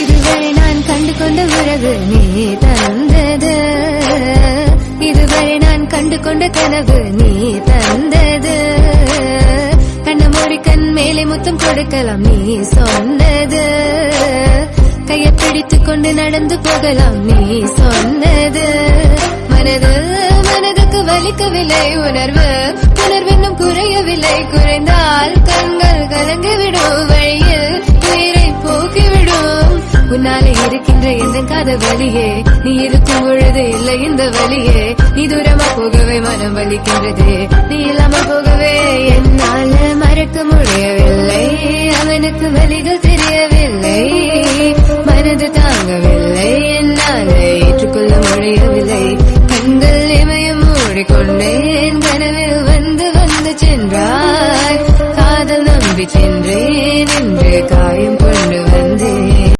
இதுவரை நான் கண்டு கொண்ட உறவு நீ தந்தது, இதுவரை நான் கண்டு கொண்ட கனவு நீ தந்தது. கண்ண மூடி கண் மேலே முத்தம் கொடுக்கலாம் நீ சொன்னது, கையை பிடித்துக் கொண்டு நடந்து போகலாம் நீ சொன்னது. மனதுக்கு வலிக்கவில்லை உணர்வு, உணர்வென்னும் குறையவில்லை, குறைந்தால் கண்கள் கலங்கிவிடும், வழியில் உயிரை போக்கிவிடும். உன்னாலே இருக்கின்ற எந்த காதல் வலியே, நீ இருக்கும் பொழுது இல்லை இந்த வலியே. நீ தூரமா போகவே மனம் வலிக்கின்றது, நீ இல்லாம போகவே என்னால மறக்க முடியவில்லை. அவனுக்கு வலிகள் தெரியவில்லை.